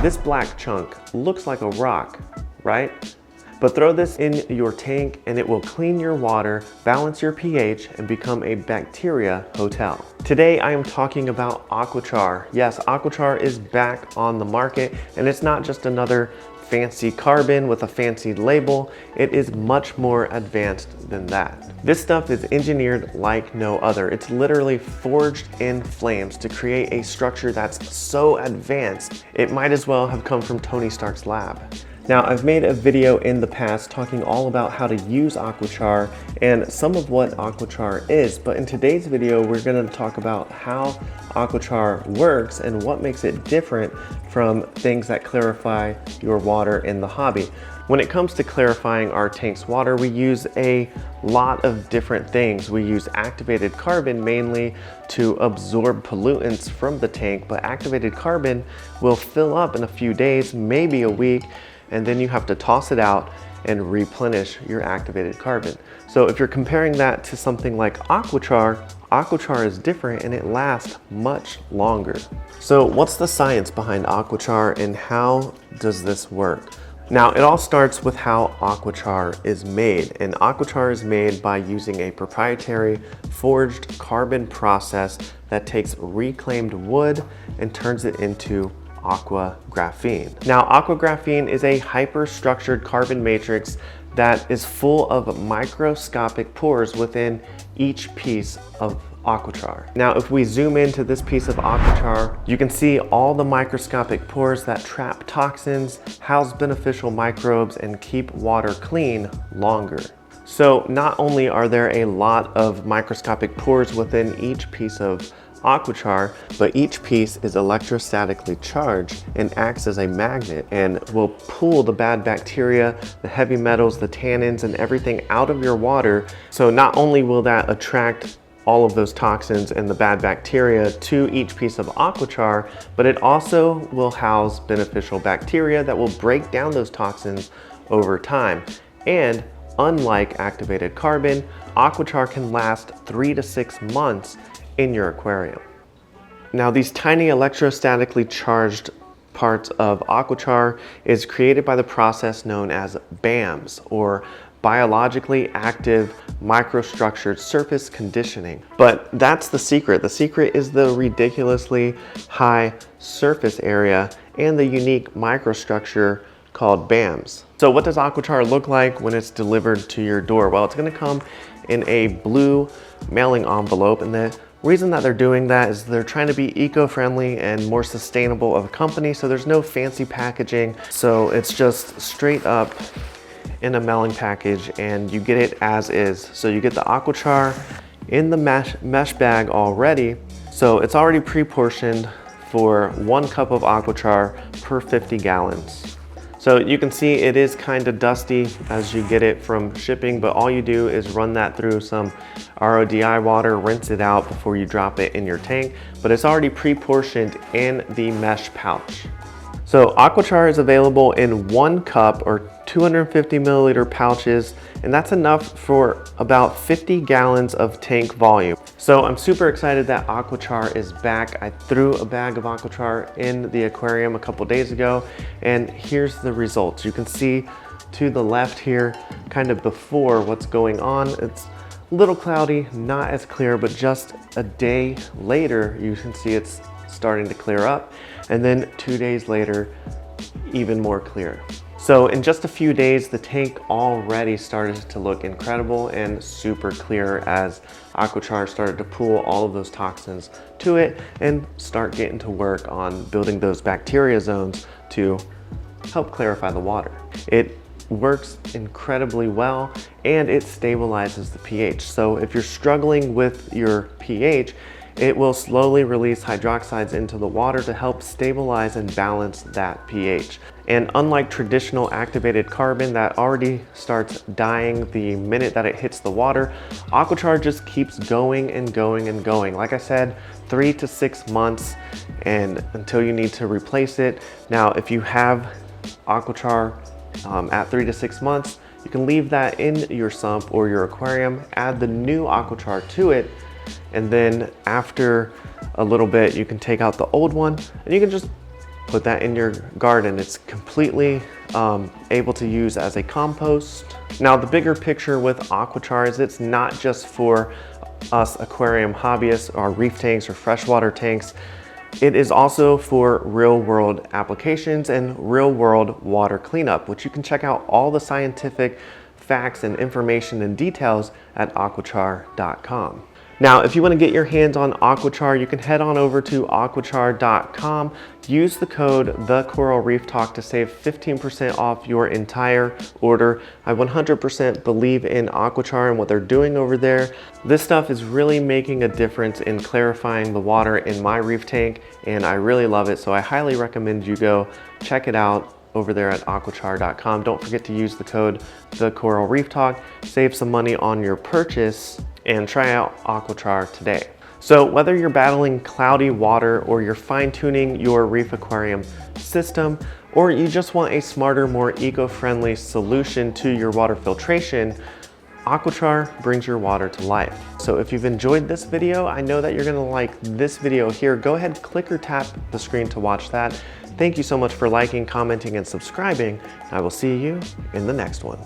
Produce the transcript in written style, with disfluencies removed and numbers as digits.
This black chunk looks like a rock, right? But throw this in your tank and it will clean your water, balance your pH, and become a bacteria hotel. Today I am talking about Aquachar. Yes, Aquachar is back on the market, and it's not just another fancy carbon with a fancy label. It is much more advanced than that. This stuff is engineered like no other. It's literally forged in flames to create a structure that's so advanced, it might as well have come from Tony Stark's lab. Now, I've made a video in the past talking all about how to use Aquachar and some of what Aquachar is, but in today's video, we're gonna talk about how Aquachar works and what makes it different from things that clarify your water in the hobby. When it comes to clarifying our tank's water, we use a lot of different things. We use activated carbon mainly to absorb pollutants from the tank, but activated carbon will fill up in a few days, maybe a week, and then you have to toss it out and replenish your activated carbon. So if you're comparing that to something like Aquachar, Aquachar is different and it lasts much longer. So what's the science behind Aquachar and how does this work? Now, it all starts with how Aquachar is made, and Aquachar is made by using a proprietary forged carbon process that takes reclaimed wood and turns it into Aqua Graphene. Now, Aqua Graphene is a hyper-structured carbon matrix that is full of microscopic pores within each piece of Aquachar. Now, if we zoom into this piece of Aquachar, you can see all the microscopic pores that trap toxins, house beneficial microbes, and keep water clean longer. So not only are there a lot of microscopic pores within each piece of Aquachar, but each piece is electrostatically charged and acts as a magnet and will pull the bad bacteria, the heavy metals, the tannins, and everything out of your water. So not only will that attract all of those toxins and the bad bacteria to each piece of Aquachar, but it also will house beneficial bacteria that will break down those toxins over time. And unlike activated carbon, Aquachar can last 3 to 6 months in your aquarium. Now, these tiny electrostatically charged parts of Aquachar is created by the process known as BAMS, or biologically active microstructured surface conditioning. But that's the secret. The secret is the ridiculously high surface area and the unique microstructure called BAMS. So what does Aquachar look like when it's delivered to your door? Well, it's gonna come in a blue mailing envelope, and the reason that they're doing that is they're trying to be eco-friendly and more sustainable of a company, so there's no fancy packaging. So it's just straight up in a mailing package and you get it as is. So you get the Aquachar in the mesh bag already. So it's already pre-portioned for 1 cup of Aquachar per 50 gallons. So you can see it is kind of dusty as you get it from shipping, but all you do is run that through some RODI water, rinse it out before you drop it in your tank, but it's already pre-portioned in the mesh pouch. So Aquachar is available in 1 cup or 250 milliliter pouches, and that's enough for about 50 gallons of tank volume. So I'm super excited that Aquachar is back. I threw a bag of Aquachar in the aquarium a couple days ago, and here's the results. You can see to the left here, kind of before what's going on. It's a little cloudy, not as clear, but just a day later, you can see it's starting to clear up. And then 2 days later, even more clear. So in just a few days, the tank already started to look incredible and super clear as Aquachar started to pull all of those toxins to it and start getting to work on building those bacteria zones to help clarify the water. It works incredibly well and it stabilizes the pH. So if you're struggling with your pH, it will slowly release hydroxides into the water to help stabilize and balance that pH. And unlike traditional activated carbon that already starts dying the minute that it hits the water, Aquachar just keeps going and going and going. Like I said, 3 to 6 months and until you need to replace it. Now, if you have Aquachar at 3 to 6 months, you can leave that in your sump or your aquarium, add the new Aquachar to it, and then after a little bit, you can take out the old one and you can just put that in your garden. It's completely able to use as a compost. Now, the bigger picture with Aquachar is it's not just for us aquarium hobbyists or reef tanks or freshwater tanks. It is also for real world applications and real world water cleanup, which you can check out all the scientific facts and information and details at aquachar.com. Now, if you want to get your hands on Aquachar, you can head on over to aquachar.com. Use the code TheCoralReefTalk to save 15% off your entire order. I 100% believe in Aquachar and what they're doing over there. This stuff is really making a difference in clarifying the water in my reef tank, and I really love it. So I highly recommend you go check it out over there at aquachar.com. Don't forget to use the code TheCoralReefTalk. Save some money on your purchase and try out Aquachar today. So whether you're battling cloudy water or you're fine-tuning your reef aquarium system, or you just want a smarter, more eco-friendly solution to your water filtration, Aquachar brings your water to life. So if you've enjoyed this video, I know that you're gonna like this video here. Go ahead, click or tap the screen to watch that. Thank you so much for liking, commenting, and subscribing. I will see you in the next one.